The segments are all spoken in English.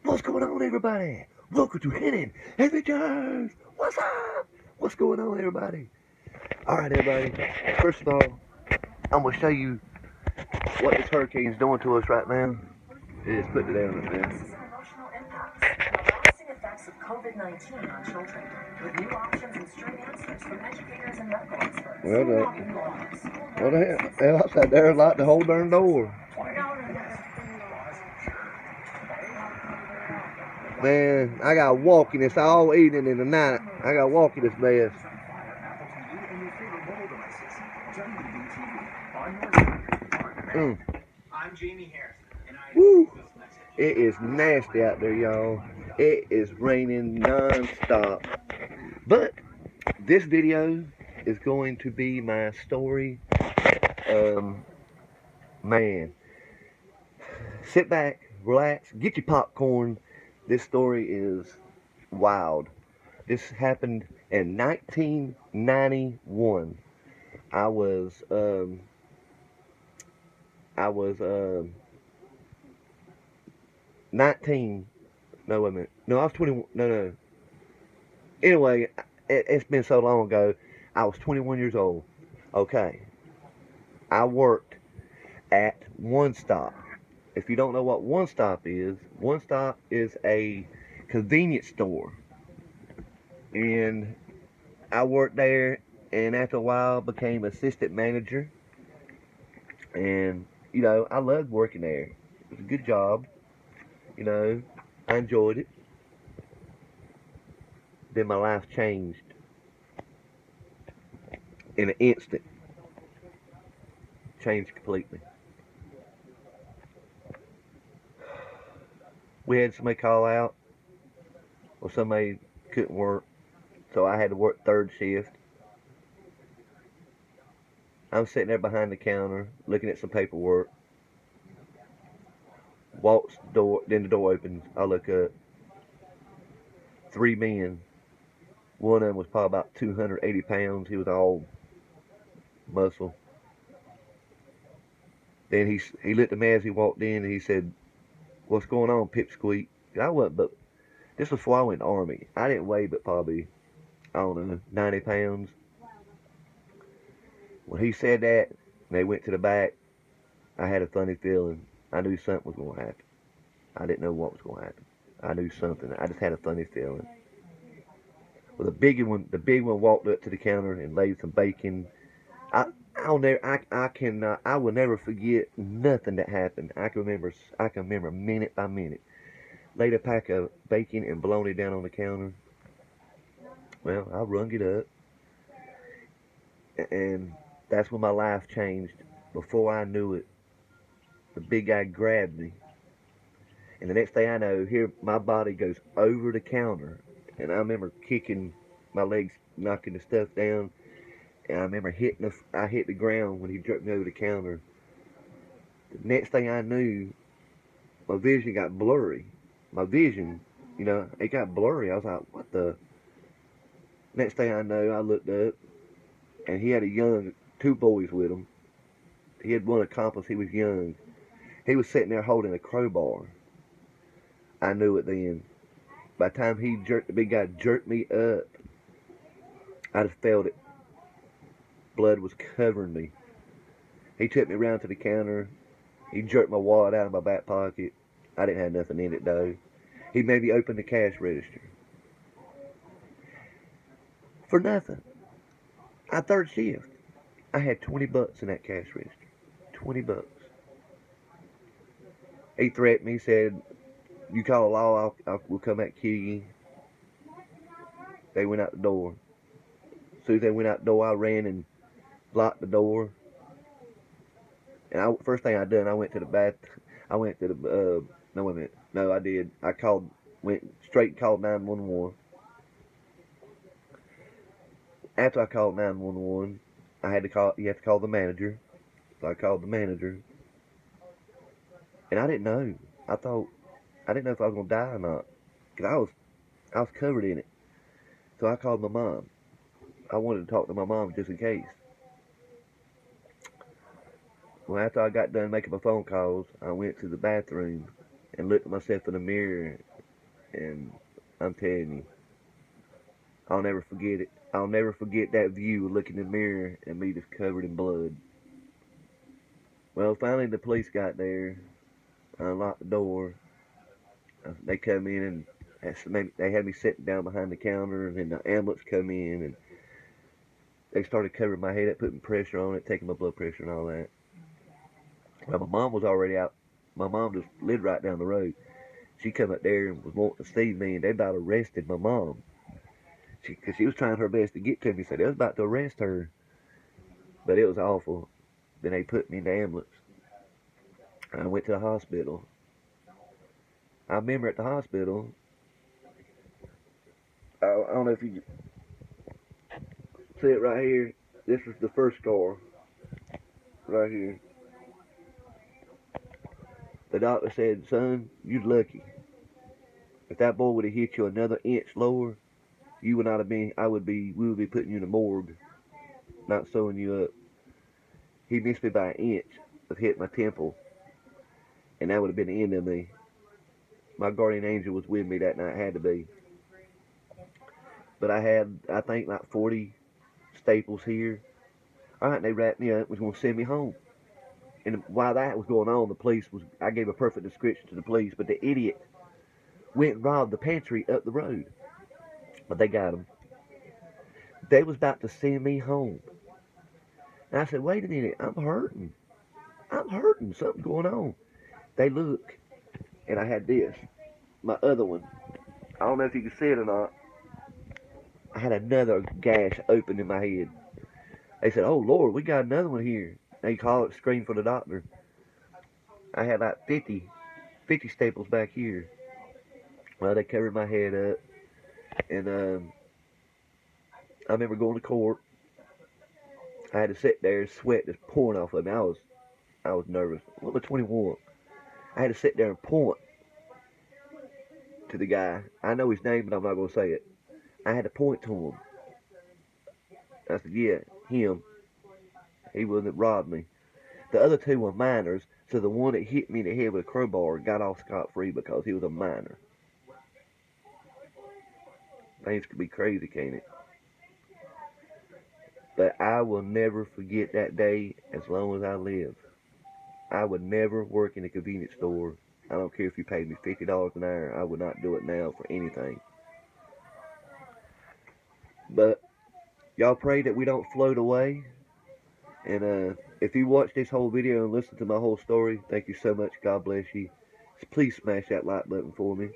What's going on, everybody? Welcome to Hidden Adventures. What's up? What's going on, everybody? All right, everybody. First of all, I'm gonna show you what this hurricane's doing to us right now. Just put it down right there. Emotional impacts, the lasting effects of COVID-19 on children, with new options and string answers from educators and medical experts. What the hell? Hell, I sat there like the whole darn door. Man, I got walking this all evening and the night. I got walking this mess. I'm Jamie Harrison, and I Woo! It is nasty out there, y'all. It is raining non-stop. But this video is going to be my story. Man, sit back, relax, get your popcorn. This story is wild. This happened in 1991. I was 19. No, wait a minute. No, I was 21. No. Anyway, it's been so long ago. I was 21 years old. Okay. I worked at One Stop. If you don't know what One Stop is a convenience store. And I worked there, and after a while became assistant manager. And, I loved working there. It was a good job. I enjoyed it. Then my life changed in an instant. Changed completely. We had somebody call out, or somebody couldn't work, so I had to work third shift. I'm sitting there behind the counter looking at some paperwork. Walks the door, then the door opens. I look up. 3 men. One of them was probably about 280 pounds. He was all muscle. Then he looked at me as he walked in and he said, "What's going on, Pipsqueak?" I wasn't, but this was before I went in the Army. I didn't weigh but probably, I don't know, 90 pounds. When he said that, and they went to the back, I had a funny feeling. I knew something was going to happen. I didn't know what was going to happen. I knew something. I just had a funny feeling. Well, the big one walked up to the counter and laid some bacon. I will never forget nothing that happened. I can remember minute by minute. Laid a pack of bacon and bologna down on the counter. Well, I rung it up, and that's when my life changed. Before I knew it, the big guy grabbed me, and the next thing I know, here my body goes over the counter, and I remember kicking my legs, knocking the stuff down, and I remember I hit the ground when he jerked me over the counter. The next thing I knew, my vision got blurry. My vision, it got blurry. I was like, what the? Next thing I know, I looked up, and he had two boys with him. He had one accomplice. He was young. He was sitting there holding a crowbar. I knew it then. By the time the big guy jerked me up, I just felt it. Blood was covering me. He took me around to the counter. He jerked my wallet out of my back pocket. I didn't have nothing in it, though. He made me open the cash register. For nothing. I third shift. I had 20 bucks in that cash register. 20 bucks. He threatened me, said, "You call the law, we'll come back kill you." They went out the door. As soon as they went out the door, I ran and locked the door. And first thing I done, I went to the bath. I went to the, no, wait a minute. No, I did. Went straight and called 911. After I called 911, you have to call the manager. So I called the manager. And I didn't know. I didn't know if I was going to die or not. Because I was covered in it. So I called my mom. I wanted to talk to my mom just in case. Well, after I got done making my phone calls, I went to the bathroom and looked at myself in the mirror. And I'm telling you, I'll never forget it. I'll never forget that view of looking in the mirror and me just covered in blood. Well, finally the police got there. I unlocked the door. They come in and they had me sitting down behind the counter, and then the ambulance come in and they started covering my head up, putting pressure on it, taking my blood pressure and all that. Well, my mom was already out. My mom just lived right down the road. She come up there and was wanting to see me, and they about arrested my mom. Because she was trying her best to get to me, so they was about to arrest her. But it was awful. Then they put me in the ambulance. I went to the hospital. I remember at the hospital, I don't know if you see it right here. This is the first scar. Right here. The doctor said, son, you're lucky. If that boy would have hit you another inch lower, you would not have been, we would be putting you in the morgue, not sewing you up. He missed me by an inch of hitting my temple, and that would have been the end of me. My guardian angel was with me that night, had to be. But I had, I think, like 40 staples here. All right, they wrapped me up, was going to send me home. And while that was going on, I gave a perfect description to the police, but the idiot went and robbed the pantry up the road. But they got him. They was about to send me home. And I said, wait a minute, I'm hurting. Something's going on. They look, and I had this, my other one. I don't know if you can see it or not. I had another gash open in my head. They said, oh Lord, we got another one here. They called it, screamed for the doctor. I had like 50 staples back here. Well, they covered my head up. And I remember going to court. I had to sit there, sweat just pouring off of me. I was nervous. I was 21. I had to sit there and point to the guy. I know his name, but I'm not going to say it. I had to point to him. I said, yeah, him. He was that robbed me. The other two were minors, so the one that hit me in the head with a crowbar got off scot-free because he was a minor. Things could be crazy, can't it? But I will never forget that day as long as I live. I would never work in a convenience store. I don't care if you paid me $50 an hour. I would not do it now for anything. But y'all pray that we don't float away. And if you watch this whole video and listen to my whole story, thank you so much. God bless you. Please smash that like button for me.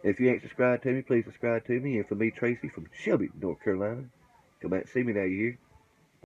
And if you ain't subscribed to me, please subscribe to me. And for me, Tracy from Shelby, North Carolina, come back and see me now, you hear?